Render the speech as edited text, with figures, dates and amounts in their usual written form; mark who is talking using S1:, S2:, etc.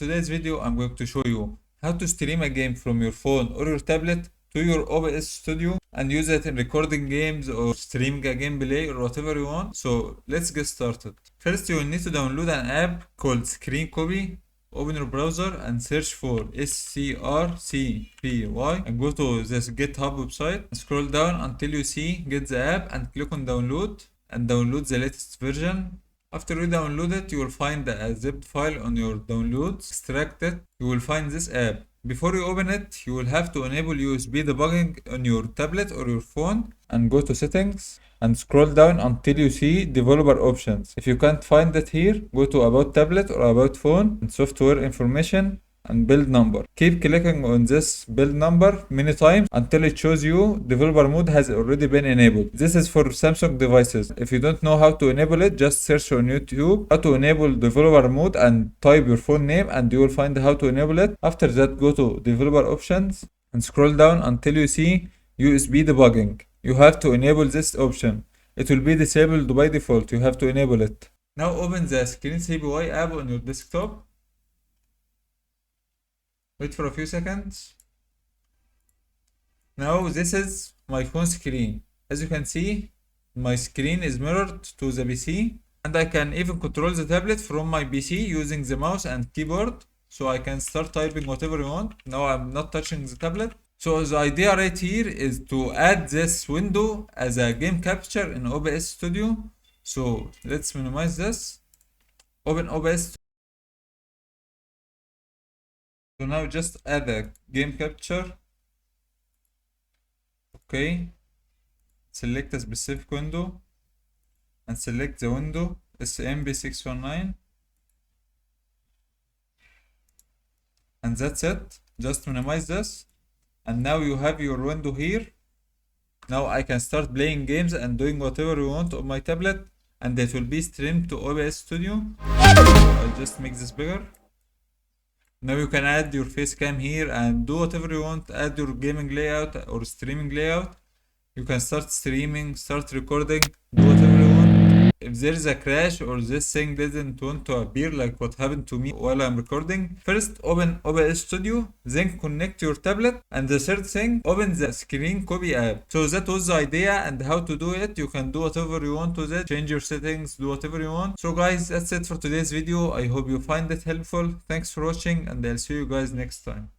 S1: today's video, I'm going to show you how to stream a game from your phone or your tablet to your OBS studio and use it in recording games or streaming a gameplay or whatever you want. So let's get started. First, you will need to download an app called Screen Copy. Open your browser and search for SCRCPY and go to this GitHub website. Scroll down until you see Get the app and click on download and download the latest version. After you download it, you will find a zip file on your downloads. Extract it. You will find this app. Before you open it, you will have to enable USB debugging on your tablet or your phone and go to settings and scroll down until you see developer options. If you can't find it here, go to about tablet or about phone and software information and build number. Keep clicking on this build number many times until it shows you developer mode has already been enabled. This is for Samsung devices. If you don't know how to enable it, just search on YouTube how to enable developer mode and type your phone name and you will find how to enable it. After that, go to developer options and scroll down until you see USB debugging. You have to enable this option. It will be disabled by default. You have to enable it. Now open the Screen CPY app on your desktop. Wait for a few seconds. Now this is my phone screen. As you can see, my screen is mirrored to the PC and I can even control the tablet from my PC using the mouse and keyboard. So I can start typing whatever you want. Now I'm not touching the tablet. So the idea right here is to add this window as a game capture in OBS Studio. So let's minimize this. Open OBS. So now just add a game capture. Okay. Select a specific window and select the window SMB619. And that's it. Just minimize this. And now you have your window here. Now I can start playing games and doing whatever you want on my tablet and it will be streamed to OBS Studio. I'll just make this bigger. Now you can add your face cam here and do whatever you want. Add your gaming layout or streaming layout. You can start streaming, start recording, do whatever you want. If there is a crash or this thing doesn't want to appear like what happened to me while I'm recording, first open OBS Studio, then connect your tablet, and the third thing, open the Screen Copy app. So that was the idea and how to do it. You can do whatever you want with it, change your settings, do whatever you want. So guys, that's it for today's video. I hope you find it helpful. Thanks for watching and I'll see you guys next time.